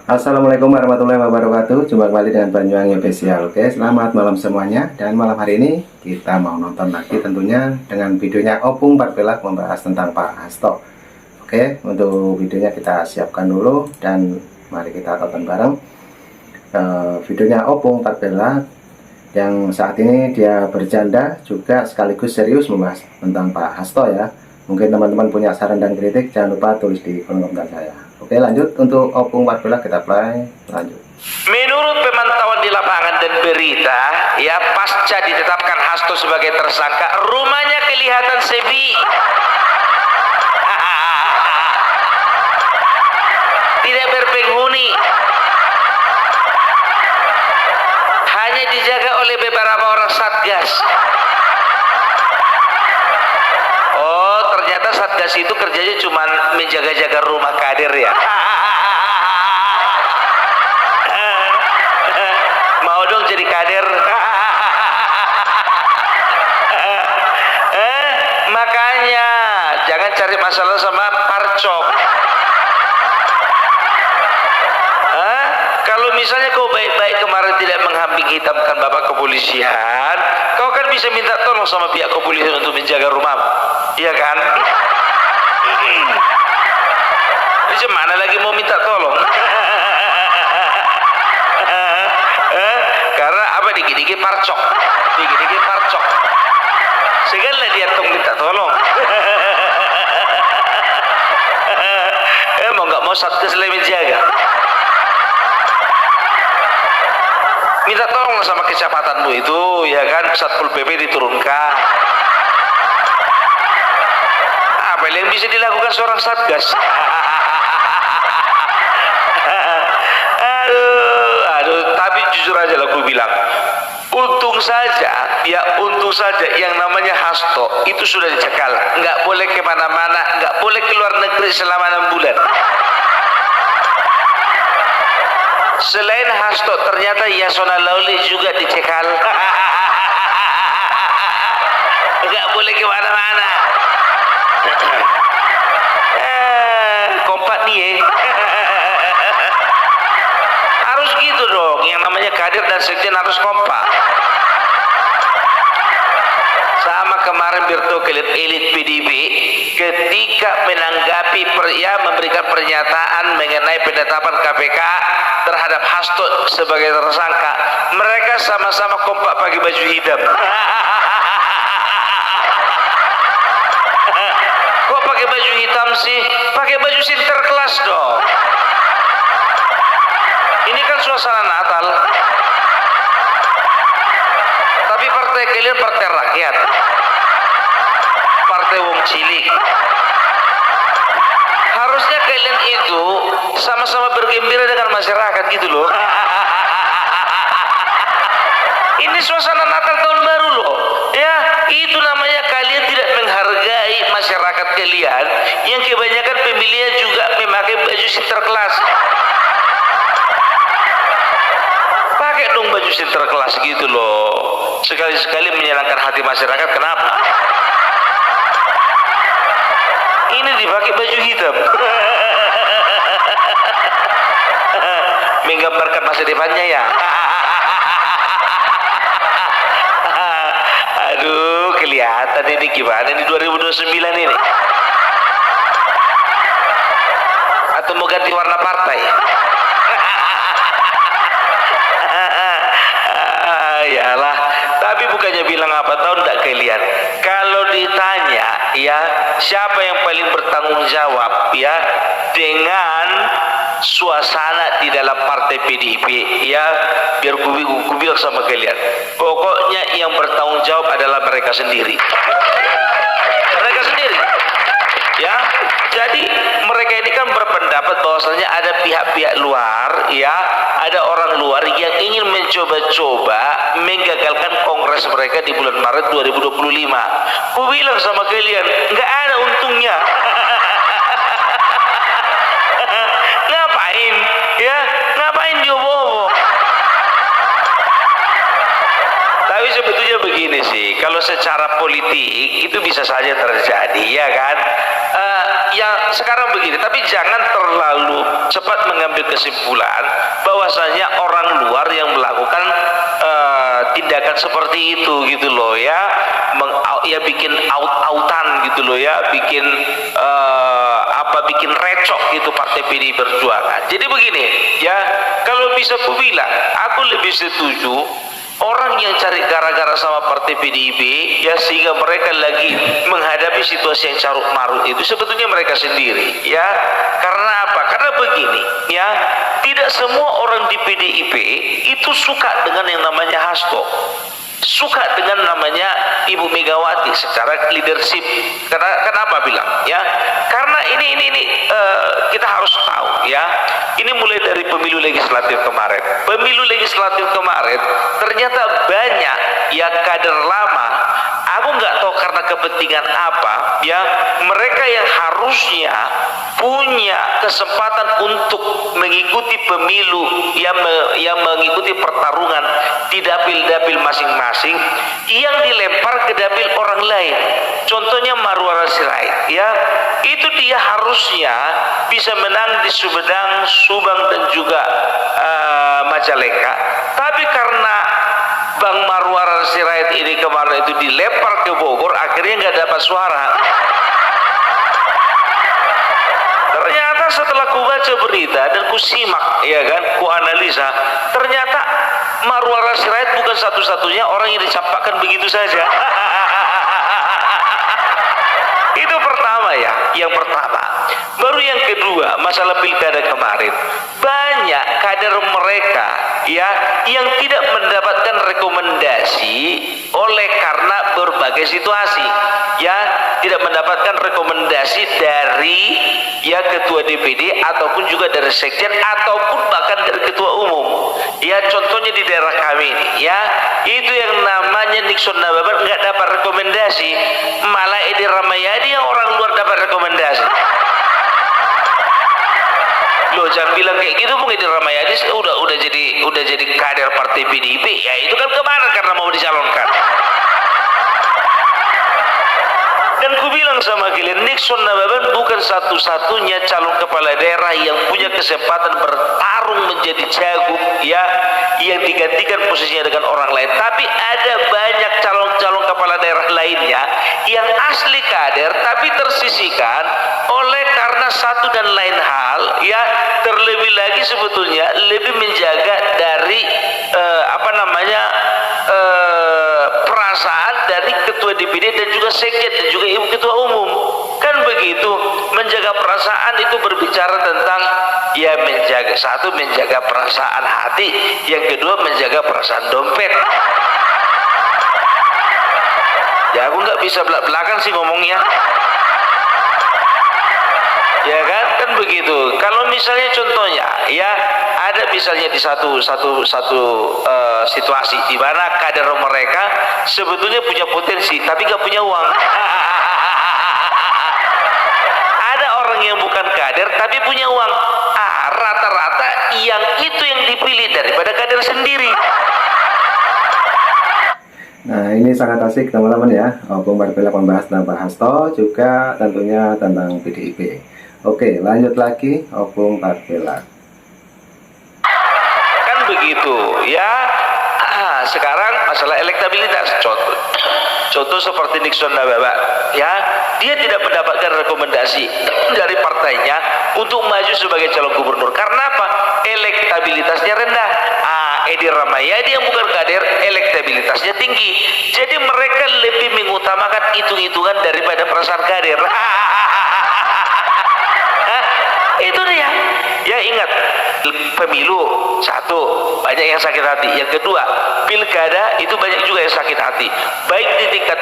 Assalamualaikum warahmatullahi wabarakatuh. Jumpa kembali dengan Banyuwangi Official. Oke, selamat malam semuanya. Dan malam hari ini kita mau nonton lagi tentunya dengan videonya Opung Parpelak membahas tentang Pak Hasto. Oke, untuk videonya kita siapkan dulu dan mari kita tonton bareng videonya Opung Parpelak yang saat ini dia bercanda juga sekaligus serius membahas tentang Pak Hasto ya. Mungkin teman-teman punya saran dan kritik, jangan lupa tulis di kolom komentar saya. Oke, lanjut untuk Opung Parpelak, kita play, lanjut. Menurut pemantauan di lapangan dan berita, ya pasca ditetapkan Hasto sebagai tersangka, rumahnya kelihatan sepi. Tidak berpenghuni. Hanya dijaga oleh beberapa orang Satgas. Oh, ternyata Satgas itu kerjanya cuma menjaga-jaga rumah kader ya. Mau dong jadi kader. Makanya jangan cari masalah sama parcok. Kalau misalnya kau baik-baik kemarin tidak menghambing hitamkan bapak kepolisian, kau kan bisa minta tolong sama pihak kepolisian untuk menjaga rumahmu, iya kan? Ini mana lagi mau minta tolong? Karena apa, dikit-dikit parcok, dikit-dikit parcok. Segala dia tong minta tolong. Mau nggak mau Satgas lagi menjaga. Minta tolong sama kecepatanmu itu, ya kan, Satpol PP diturunkan. Apa yang bisa dilakukan seorang Satgas? Aduh, tapi jujur aja lah gue bilang, untung saja yang namanya Hasto itu sudah dicekal, nggak boleh kemana-mana, nggak boleh keluar negeri selama 6 bulan. Selain Hasto, ternyata Yasona Lawli juga dicekal. Nggak boleh kemana-mana. Kompak nih harus gitu dong, yang namanya kader dan sekjen harus kompak. Sama kemarin Birto elit PDB ketika menanggapi memberikan pernyataan mengenai penetapan KPK terhadap Hasto sebagai tersangka, mereka sama-sama kompak pakai baju hitam. Kok pakai baju hitam sih? Pakai baju sinterklas dong. Ini kan suasana Natal. Tapi partai kalian partai rakyat, partai wong cilik. Harusnya kalian itu sama-sama bergembira dengan masyarakat gitu loh. Ini suasana Natal tahun baru loh. Ya, itu namanya kalian tidak menghargai masyarakat kalian yang kebanyakan pemilihnya juga memakai baju sinterklas. Pakai dong baju sinterklas gitu loh. Sekali-sekali menyenangkan hati masyarakat, kenapa? Ini dipakai baju hitam. Menggambarkan masa depannya ya. Aduh, kelihatan ini gimana di 2029 ini. Atau mau ganti warna partai? Yalah, tapi bukannya bilang apa tahu enggak kalian? Kalau ditanya ya, siapa yang paling bertanggung jawab ya dengan suasana di dalam partai PDIP ya, biar ku bilang sama kalian, pokoknya yang bertanggung jawab adalah mereka sendiri. Mereka sendiri ya. Jadi mereka ini kan berpendapat bahwasanya ada pihak-pihak luar ya, ada orang luar yang ingin mencoba-coba menggagalkan kongres mereka di bulan Maret 2025. Ku bilang sama kalian, nggak ada untungnya. Ngapain ya, ngapain diobo-obo? Tapi sebetulnya begini sih, kalau secara politik itu bisa saja terjadi ya kan. yang sekarang begini, tapi jangan terlalu cepat mengambil kesimpulan bahwasanya orang luar yang melakukan tindakan seperti itu gitu loh ya, ya bikin out-outan gitu loh ya, bikin bikin recok gitu Partai PDI Perjuangan. Jadi begini ya, kalau bisa ku bilang, aku lebih setuju orang yang cari gara-gara sama Partai PDIP ya, sehingga mereka lagi menghadapi situasi yang carut marut itu sebetulnya mereka sendiri ya. Karena apa? Karena begini ya, tidak semua orang di PDIP itu suka dengan yang namanya Hasto, suka dengan namanya Ibu Megawati secara leadership. Kenapa bilang ya? Karena ini kita harus tahu ya. Ini mulai dari pemilu legislatif kemarin. Pemilu legislatif kemarin ternyata banyak ya kader lama. Aku nggak tahu karena kepentingan apa ya, mereka yang harusnya punya kesempatan untuk mengikuti pemilu yang mengikuti pertarungan di dapil-dapil masing-masing yang dilempar ke dapil orang lain. Contohnya Marwara Sirait ya, itu dia harusnya bisa menang di Sumedang, Subang dan juga Majalengka, tapi karena Bang Marwara Sirait ini kemarin itu dilempar ke Bogor, akhirnya nggak dapat suara. Ternyata setelah ku baca berita dan ku simak ya kan, ku analisa, ternyata Marwara Sirait bukan satu-satunya orang yang dicampakkan begitu saja. Itu pertama ya, yang pertama. Baru yang kedua, masalah pilkada kemarin, banyak kader mereka ya yang tidak mendapatkan rekomendasi oleh karena berbagai situasi ya, tidak mendapatkan rekomendasi dari ya ketua DPD ataupun juga dari sekjen ataupun bahkan dari ketua umum ya. Contohnya di daerah kami ini ya, itu yang namanya Nixon Nababan nggak dapat rekomendasi, malah Edi Ramayadi yang orang luar dapat rekomendasi. Loh, jangan bilang kayak gitu, Bung. Edi Ramayadi udah jadi kader Partai PDIP ya, itu kan kemarin karena mau dicalonkan. Dan ku bilang sama kalian, Nixon Nababan bukan satu-satunya calon kepala daerah yang punya kesempatan bertarung menjadi cagup ya, yang digantikan posisinya dengan orang lain. Tapi ada banyak calon-calon kepala daerah lainnya yang asli kader tapi tersisihkan oleh karena satu dan lain hal ya, terlebih lagi sebetulnya lebih menjaga dari perasaan dari ketua DPD dan juga sekjen dan juga ibu ketua umum. Kan begitu, menjaga perasaan itu berbicara tentang ya menjaga perasaan hati, yang kedua menjaga perasaan dompet. Ya aku nggak bisa belak-belakan sih ngomongnya. Ya kan begitu. Kalau misalnya contohnya ya, ada misalnya di satu situasi di mana kader mereka sebetulnya punya potensi tapi nggak punya uang. Ada orang yang bukan kader tapi punya uang. Rata-rata yang itu yang dipilih daripada kader sendiri. Nah, ini sangat asik teman-teman ya. Opung Parpelak membahas tentang Pak Hasto, juga tentunya tentang PDIP. Oke, lanjut lagi Opung Parpelak. Kan begitu ya. Sekarang masalah elektabilitas, contoh seperti Nixon Nababan ya, dia tidak mendapatkan rekomendasi dari partainya untuk maju sebagai calon gubernur. Karena apa? Elektabilitasnya rendah. Edi Ramayadi yang bukan kader, elektabilitasnya tinggi. Jadi mereka lebih mengutamakan hitung-hitungan daripada perasaan kader. Itu dia. Ya ingat, pemilu satu, banyak yang sakit hati. Yang kedua, pilkada itu banyak juga yang sakit hati, baik di tingkat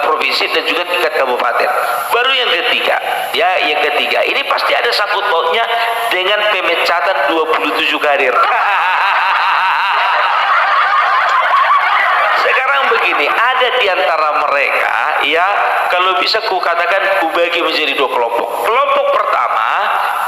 provinsi dan juga tingkat kabupaten. Baru yang ketiga, ini pasti ada sangkut pautnya dengan pemecatan 27 kader. Sekarang begini, ada di antara mereka ya, kalau bisa ku katakan ku bagi menjadi dua kelompok. Kelompok pertama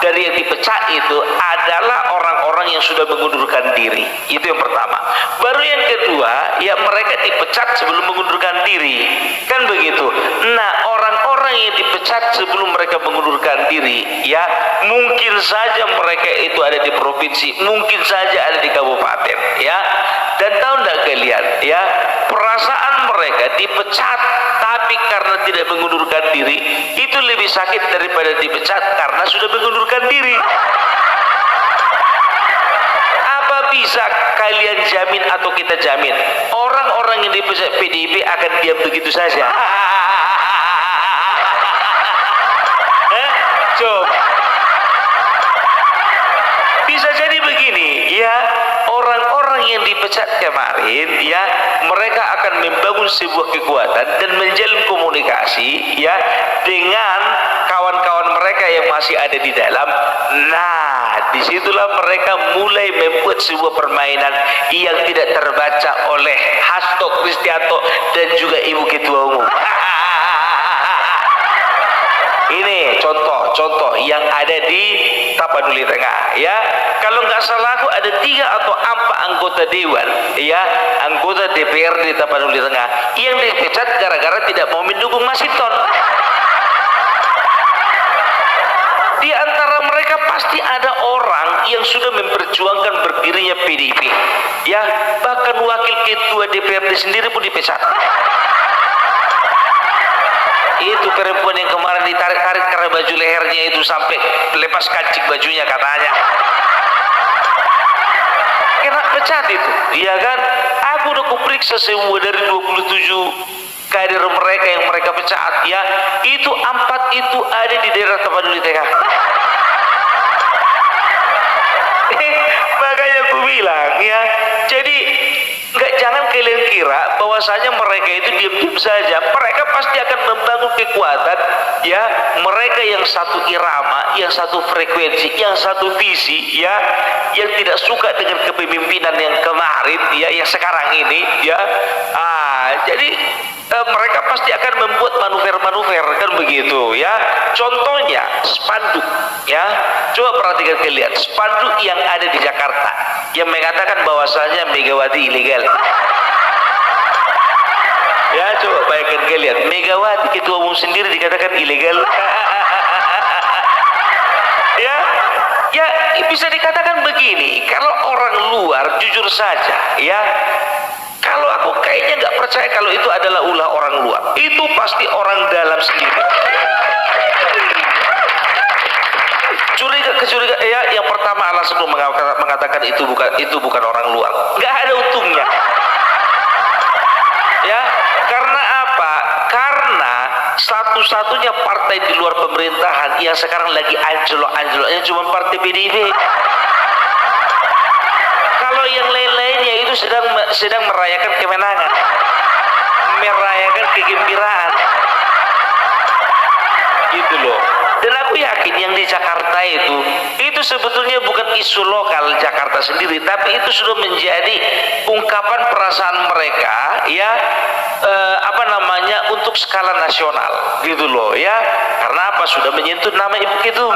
dari yang dipecat itu adalah orang-orang yang sudah mengundurkan diri. Itu yang pertama. Baru yang kedua, ya mereka dipecat sebelum mengundurkan diri. Kan begitu. Nah, orang-orang yang dipecat dipecat sebelum mereka mengundurkan diri, ya mungkin saja mereka itu ada di provinsi, mungkin saja ada di kabupaten, ya. Dan tahu enggak kalian, ya, perasaan mereka dipecat tapi karena tidak mengundurkan diri itu lebih sakit daripada dipecat karena sudah mengundurkan diri. Apa bisa kalian jamin atau kita jamin orang-orang yang dipecat PDIP akan diam begitu saja? Coba. Bisa jadi begini, ya, orang-orang yang dipecat kemarin, ya, mereka akan membangun sebuah kekuatan dan menjalin komunikasi, ya, dengan kawan-kawan mereka yang masih ada di dalam. Nah, disitulah mereka mulai membuat sebuah permainan yang tidak terbaca oleh Hasto Kristianto dan juga Ibu Ketua Umum. Ini contoh yang ada di Tapanuli Tengah, ya. Kalau nggak salah aku ada 3 atau 4 anggota dewan, ya, anggota DPR di Tapanuli Tengah yang dipecat gara-gara tidak mau mendukung Masinton. Di antara mereka pasti ada orang yang sudah memperjuangkan berdirinya PDIP, ya, bahkan wakil ketua DPRD sendiri pun dipecat. Itu perempuan yang kemarin ditarik-tarik karena baju lehernya itu sampai lepas kancing bajunya katanya. Kena pecat itu, iya kan? Aku udah kuperiksa semua dari 27 kader mereka yang mereka pecat, ya. Itu 4 itu ada di daerah Tapanuli Tengah. Makanya aku bilang, ya, jadi jangan kalian kira bahwasanya mereka itu diam-diam saja. Mereka pasti akan membangun kekuatan, ya. Mereka yang satu irama, yang satu frekuensi, yang satu visi, ya, yang tidak suka dengan kepemimpinan yang kemarin, ya, yang sekarang ini, ya. Jadi mereka pasti akan membuat manuver-manuver, kan begitu, ya. Contohnya spanduk, ya. Coba perhatikan kalian spanduk yang ada di Jakarta yang mengatakan bahwasanya Megawati ilegal. Ya, coba bayangkan kalian, Megawati ketua umum sendiri dikatakan ilegal. Ya, bisa dikatakan begini, kalau orang luar jujur saja, ya, kalau aku kayaknya nggak percaya kalau itu adalah ulah orang luar, itu pasti orang dalam sendiri. Kecurigaan, ya, yang pertama alasan mengatakan itu bukan orang luar, nggak ada untungnya, ya. Karena apa? Karena satu-satunya partai di luar pemerintahan yang sekarang lagi anjlok-anjloknya cuma partai PDIP. Kalau yang lain-lainnya itu sedang merayakan kemenangan, merayakan kegembiraan, gitu loh. Dan aku yakin yang di Jakarta itu sebetulnya bukan isu lokal Jakarta sendiri, tapi itu sudah menjadi ungkapan perasaan mereka, ya, untuk skala nasional, gitu loh, ya. Karena apa? Sudah menyentuh nama Ibu Ketum.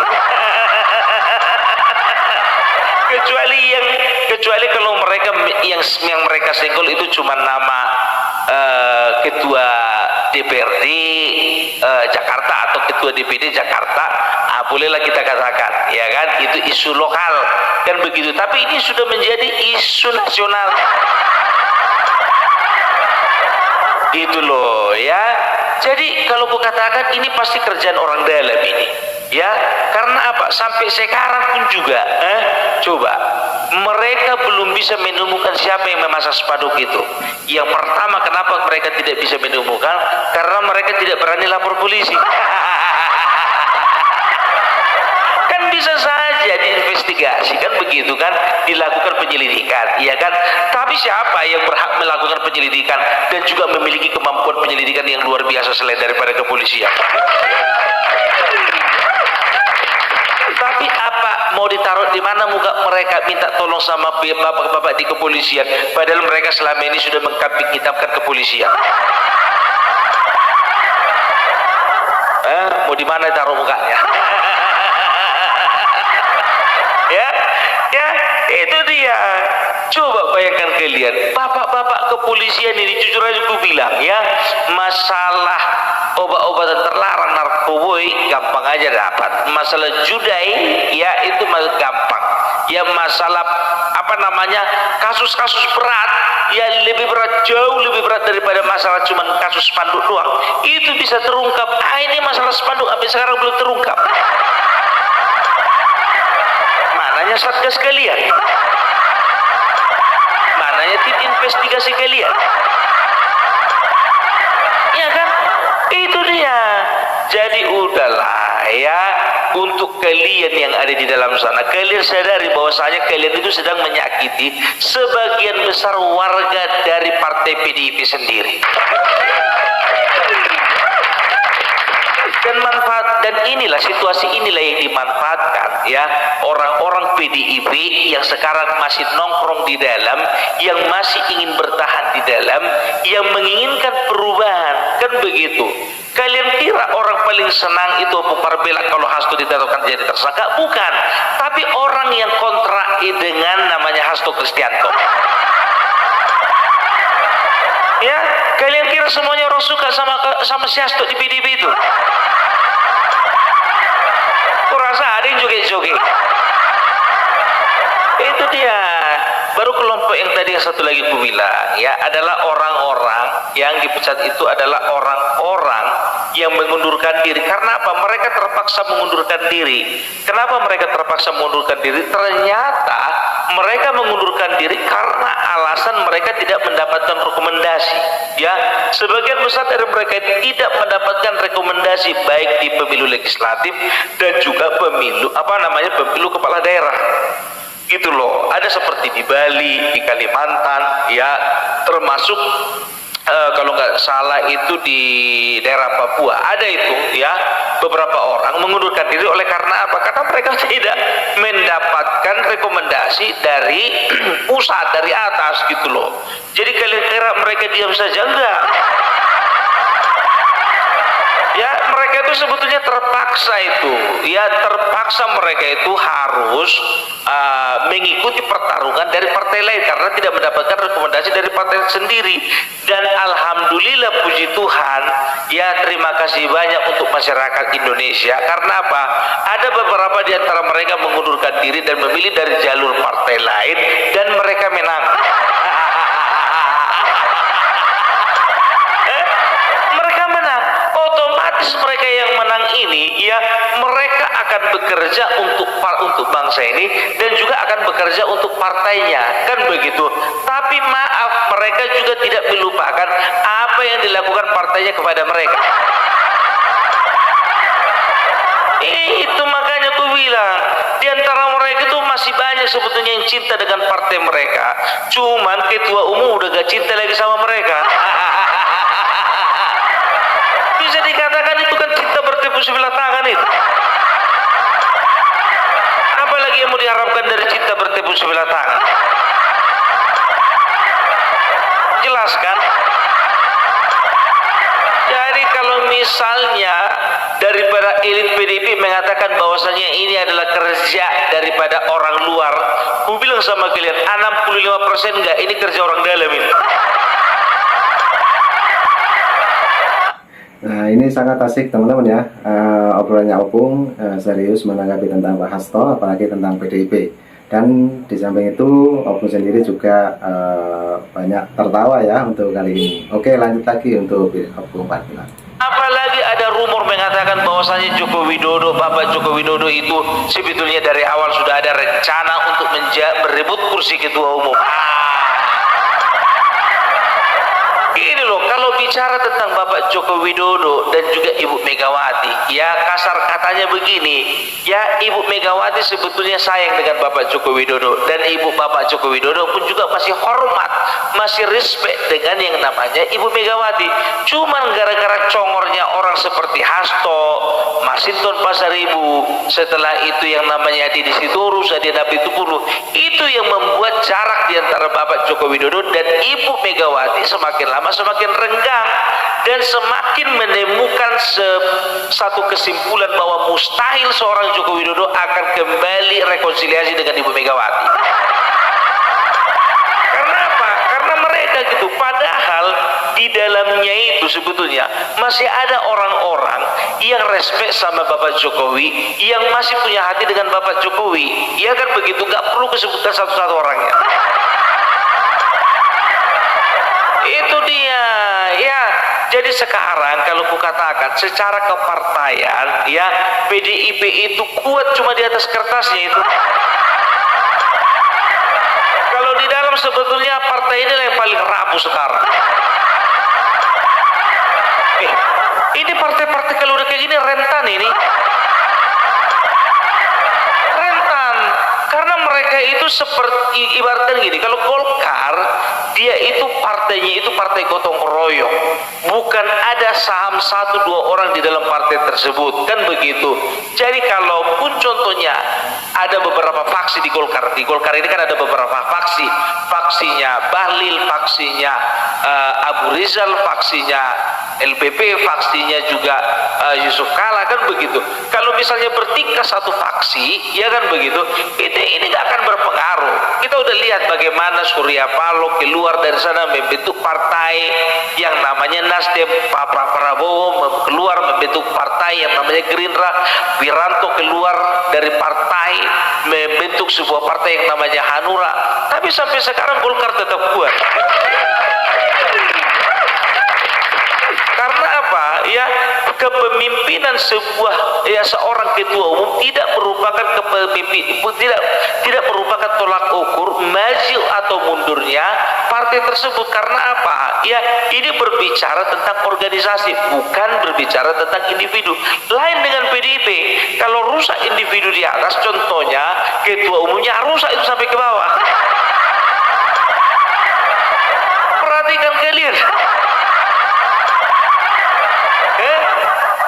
kecuali kalau mereka yang mereka senggol itu cuma nama ketua DPRD Jakarta atau ketua DPD Jakarta, bolehlah kita katakan, ya kan, itu isu lokal, kan begitu. Tapi ini sudah menjadi isu nasional, gitu loh, ya. Jadi kalau aku katakan ini pasti kerjaan orang dalam ini, ya. Karena apa? Sampai sekarang pun juga, coba mereka belum bisa menemukan siapa yang memasang spanduk itu. Yang pertama, kenapa mereka tidak bisa menemukan? Karena mereka tidak berani lapor polisi. Kan bisa saja diinvestigasi, kan begitu kan, dilakukan penyelidikan, ya kan. Tapi siapa yang berhak melakukan penyelidikan dan juga memiliki kemampuan penyelidikan yang luar biasa selain daripada kepolisian? Tapi apa mau ditaruh di mana muka mereka minta tolong sama bapak-bapak di kepolisian, padahal mereka selama ini sudah mengkambing hitamkan kepolisian? Mau di mana taruh mukanya? ya, itu dia. Coba bayangkan kalian, bapak-bapak kepolisian ini, jujur aja aku bilang, ya, masalah obat-obatan terlarang, narkoboy, gampang aja dapat. Masalah judai, ya itu gampang. Ya masalah apa namanya, kasus-kasus berat, ya lebih berat, jauh lebih berat daripada masalah cuman kasus spanduk doang. Itu bisa terungkap. Ini masalah spanduk sampai sekarang belum terungkap. Mananya satgas kalian? Mananya tim investigasi kalian? Ya kan? Itu dia. Jadi udahlah ya, untuk kalian yang ada di dalam sana, kalian sadari bahwasanya kalian itu sedang menyakiti sebagian besar warga dari partai PDIP sendiri. Dan inilah situasi inilah yang dimanfaatkan ya orang-orang PDIP yang sekarang masih nongkrong di dalam, yang masih ingin bertahan di dalam, yang menginginkan perubahan, kan begitu. Kalian kira orang paling senang itu Opung Parbela kalau Hasto ditetapkan jadi tersangka? Bukan, tapi orang yang kontra dengan namanya Hasto Kristianto. Ya, kalian kira semuanya orang suka sama si Hasto di PDIP itu? Kurasa ada yang joget-joget. Itu dia. Baru kelompok yang tadi yang satu lagi ku bilang ya, adalah orang-orang yang dipecat itu adalah orang-orang yang mengundurkan diri. Karena apa? Mereka terpaksa mengundurkan diri. Kenapa mereka terpaksa mengundurkan diri? Ternyata mereka mengundurkan diri karena alasan mereka tidak mendapatkan rekomendasi. Ya, sebagian besar dari mereka tidak mendapatkan rekomendasi baik di pemilu legislatif dan juga pemilu pemilu kepala daerah. Gitu loh. Ada seperti di Bali, di Kalimantan, ya, termasuk kalau nggak salah itu di daerah Papua ada itu ya, beberapa orang mengundurkan diri oleh karena apa? Karena mereka tidak mendapatkan rekomendasi dari pusat, dari atas gitu loh. Jadi kalian kira mereka diam saja? Enggak. Ya, mereka itu sebetulnya terpaksa itu, ya terpaksa mereka itu harus mengikuti pertarungan dari partai lain karena tidak mendapatkan rekomendasi dari partai sendiri. Dan alhamdulillah, puji Tuhan, ya terima kasih banyak untuk masyarakat Indonesia. Karena apa? Ada beberapa di antara mereka mengundurkan diri dan memilih dari jalur partai lain dan mereka menang. Mereka yang menang ini ya, mereka akan bekerja untuk bangsa ini dan juga akan bekerja untuk partainya, kan begitu. Tapi maaf, mereka juga tidak melupakan apa yang dilakukan partainya kepada mereka. Itu makanya aku bilang, di antara mereka itu masih banyak sebetulnya yang cinta dengan partai mereka. Cuman ketua umum udah gak cinta lagi sama mereka. Bisa dikatakan itu kan cinta bertepuk sebelah tangan itu. Apalagi yang mau diharapkan dari cinta bertepuk sebelah tangan? Jelas kan? Jadi kalau misalnya daripada elit PDIP mengatakan bahwasanya ini adalah kerja daripada orang luar, aku bilang sama kalian 65% enggak, ini kerja orang dalam ini. Nah, ini sangat asik teman-teman ya, obrolannya Opung serius menanggapi tentang Pak Hasto, apalagi tentang PDIP. Dan di samping itu Opung sendiri juga banyak tertawa ya untuk kali ini. Oke, lanjut lagi untuk Opung Parbela. Apalagi ada rumor mengatakan bahwasanya Bapak Joko Widodo itu sebetulnya dari awal sudah ada rencana untuk berebut kursi ketua umum. Ini loh, kalau bicara tentang Bapak Joko Widodo dan juga Ibu Megawati, ya kasar katanya begini, ya Ibu Megawati sebetulnya sayang dengan Bapak Joko Widodo, dan Bapak Joko Widodo pun juga masih hormat, masih respect dengan yang namanya Ibu Megawati. Cuman gara-gara congornya orang seperti Hasto, Masinton Pasaribu, setelah itu yang namanya Deddy Sitorus, Adi Napitupulu, itu yang membuat jarak di antara Bapak Joko Widodo dan Ibu Megawati semakin lama semakin renggang, dan semakin menemukan satu kesimpulan bahwa mustahil seorang Joko Widodo akan kembali rekonsiliasi dengan Ibu Megawati. Karena apa? Karena mereka gitu. Padahal di dalamnya itu sebetulnya masih ada orang-orang yang respect sama Bapak Jokowi, yang masih punya hati dengan Bapak Jokowi. Ya kan begitu, nggak perlu disebutkan satu-satu orangnya. Itu dia, ya. Jadi sekarang kalau kukatakan secara kepartaian, ya, PDIP itu kuat cuma di atas kertasnya itu. Kalau di dalam sebetulnya partai ini yang paling rapuh sekarang. Ini partai-partai kalau udah kayak gini rentan ini. Rentan. Karena mereka itu seperti ibaratkan gini, kalau Golkar dia itu partainya itu partai gotong royong, bukan ada saham satu dua orang di dalam partai tersebut, kan begitu. Jadi kalaupun contohnya ada beberapa faksi di Golkar ini kan ada beberapa faksi, faksinya Bahlil, faksinya Abu Rizal, faksinya LPP, faksinya juga Yusuf Kala, kan begitu. Kalau misalnya bertingkat satu faksi, ya kan begitu, ini nggak akan berpengaruh. Kita udah lihat bagaimana Surya Paloh keluar dari sana membentuk partai yang namanya Nasdem, Pak Prabowo keluar membentuk partai yang namanya Gerindra, Wiranto keluar dari partai membentuk sebuah partai yang namanya Hanura. Tapi sampai sekarang Golkar tetap kuat. Karena apa? Ya, kepemimpinan seorang ketua umum tidak merupakan tidak merupakan tolak ukur maju atau mundurnya partai tersebut. Karena apa? Ya, ini berbicara tentang organisasi, bukan berbicara tentang individu. Lain dengan PDIP, kalau rusak individu di atas, contohnya ketua umumnya rusak itu sampai ke bawah. Perhatikan kalian.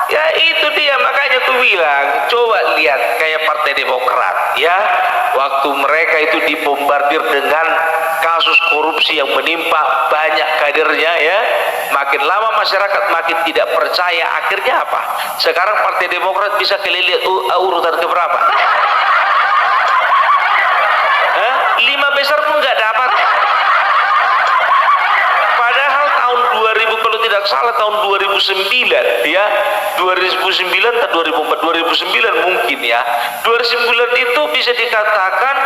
Ya itu dia, makanya tuh bilang, coba lihat kayak Partai Demokrat, ya, waktu mereka itu dibombardir dengan kasus korupsi yang menimpa banyak kadernya, ya, makin lama masyarakat makin tidak percaya. Akhirnya apa? Sekarang Partai Demokrat bisa kelilit urutan keberapa? 5 besar pun nggak dapat. Padahal tahun 2000, kalau tidak salah tahun 2009, ya, 2009 atau 2004, 2009 mungkin, ya, 2009 itu bisa dikatakan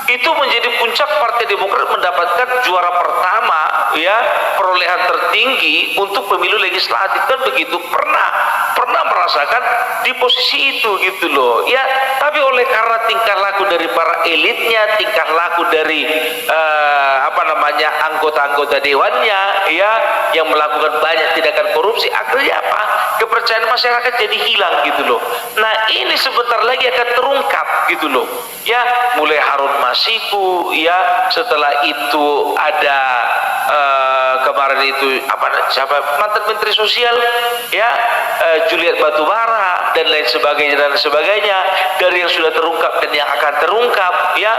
itu menjadi puncak Partai Demokrat mendapatkan juara pertama, ya, perolehan tertinggi untuk pemilu legislatif, kan begitu. Pernah merasakan di posisi itu gitu loh, ya. Tapi oleh karena tingkah laku dari para elitnya, tingkah laku dari anggota-anggota dewannya, ya, yang melakukan banyak tindakan korupsi, akhirnya apa? Kepercayaan masyarakat jadi hilang gitu loh. Nah, ini sebentar lagi akan terungkap gitu loh, ya. Mulai Harun Masiku, ya, setelah itu ada kemarin itu siapa mantan Menteri Sosial, ya, Juliet Batubara dan lain sebagainya dari yang sudah terungkap dan yang akan terungkap, ya.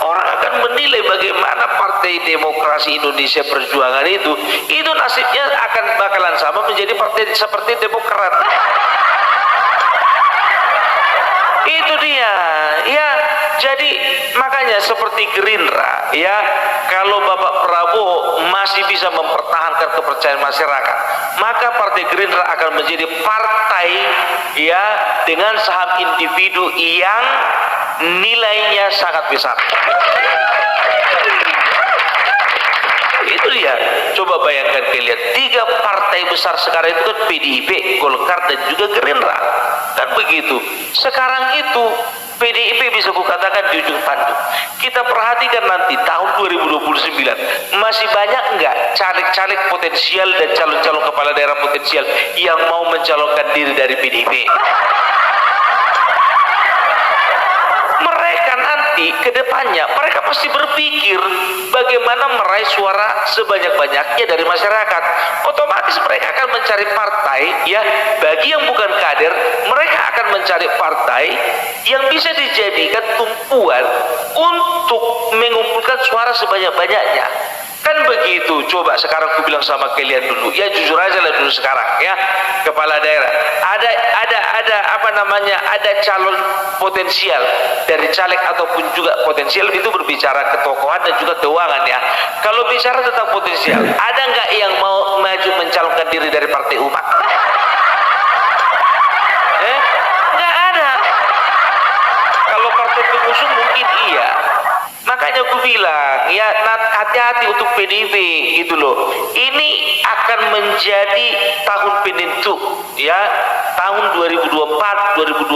Orang akan menilai bagaimana Partai Demokrasi Indonesia Perjuangan itu nasibnya bakalan sama menjadi partai seperti Demokrat. Itu dia, ya. Jadi makanya seperti Gerindra, ya, kalau Bapak Prabowo masih bisa mempertahankan kepercayaan masyarakat, maka Partai Gerindra akan menjadi partai, ya, dengan saham individu yang nilainya sangat besar. Itu dia. Coba bayangkan kalian, 3 partai besar sekarang itu kan PDIP, Golkar dan juga Gerindra, kan begitu. Sekarang itu PDIP bisa kukatakan di ujung tanduk. Kita perhatikan nanti tahun 2029 masih banyak enggak caleg-caleg potensial dan calon-calon kepala daerah potensial yang mau mencalonkan diri dari PDIP. Mereka nanti ke depannya mereka pasti berpikir bagaimana meraih suara sebanyak-banyaknya dari masyarakat. Otomatis mereka akan mencari partai, ya, bagi yang bukan kader, mereka akan mencari partai yang bisa dijadikan tumpuan untuk mengumpulkan suara sebanyak-banyaknya. Kan begitu. Coba sekarang aku bilang sama kalian dulu, ya, jujur aja lah dulu sekarang, ya, kepala daerah. Ada ada calon potensial dari caleg ataupun juga potensial, itu berbicara ketokohan dan juga keuangan ya. Kalau bicara tentang potensial, ada nggak yang mau maju mencalonkan diri dari Partai Umat? Nggak ada. Kalau partai pengusung mungkin iya. Makanya aku bilang ya, hati-hati untuk PDIP gitu loh. Ini akan menjadi tahun penentu ya. Tahun 2024, 2025,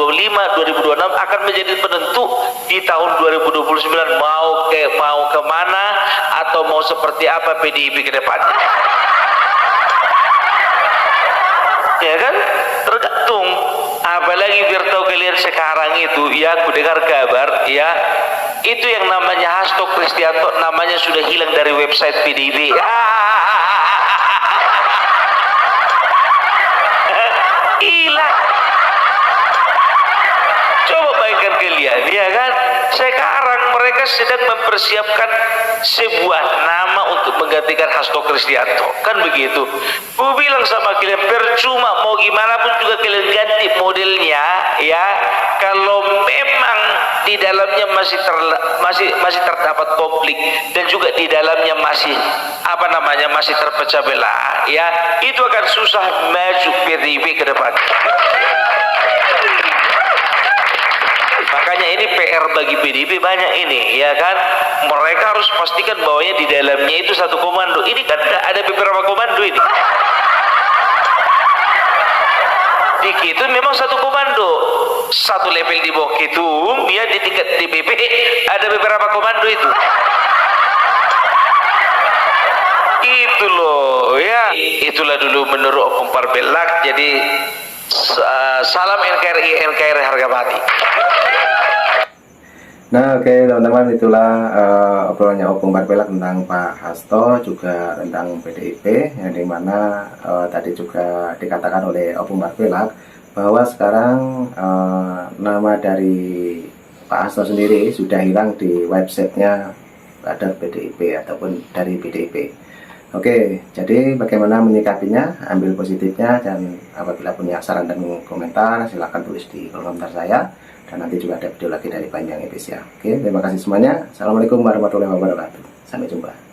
2026 akan menjadi penentu di tahun 2029 mau kemana atau mau seperti apa PDIP ke depannya. Ya kan, tergantung. Apalagi biar tahu kalian sekarang itu ya, aku dengar kabar ya, itu yang namanya Hasto Kristianto namanya sudah hilang dari website PDIP. Hilang. Coba bayangkan kalian ya kan, sekarang mereka sedang mempersiapkan sebuah nama untuk menggantikan Hasto Kristianto, kan begitu. Gue bilang sama kalian, percuma mau gimana pun juga kalian ganti modelnya ya, kalau memang di dalamnya masih terdapat konflik dan juga di dalamnya masih masih terpecah belah ya, itu akan susah maju PDIP ke depan. Makanya ini PR bagi PDIP banyak ini ya kan, mereka harus pastikan bahwanya di dalamnya itu satu komando. Ini kan ada beberapa komando ini. Di Kitum memang satu komando, satu level di bawah Kitum ya, di tingkat DPP ada beberapa komando itu. Itu loh ya, itulah dulu menurut Opung Parpelak. Jadi salam NKRI harga mati. Nah oke teman-teman, itulah obrolannya Opung Parpelak tentang Pak Hasto, juga tentang PDIP, yang dimana tadi juga dikatakan oleh Opung Parpelak bahwa sekarang nama dari Pak Hasto sendiri sudah hilang di websitenya ada PDIP ataupun dari PDIP. Oke, jadi bagaimana menyikapinya? Ambil positifnya, dan apabila punya saran dan komentar silahkan tulis di kolom komentar saya. Dan nanti juga ada video lagi dari Panjang Episya. Oke, terima kasih semuanya. Assalamualaikum warahmatullahi wabarakatuh. Sampai jumpa.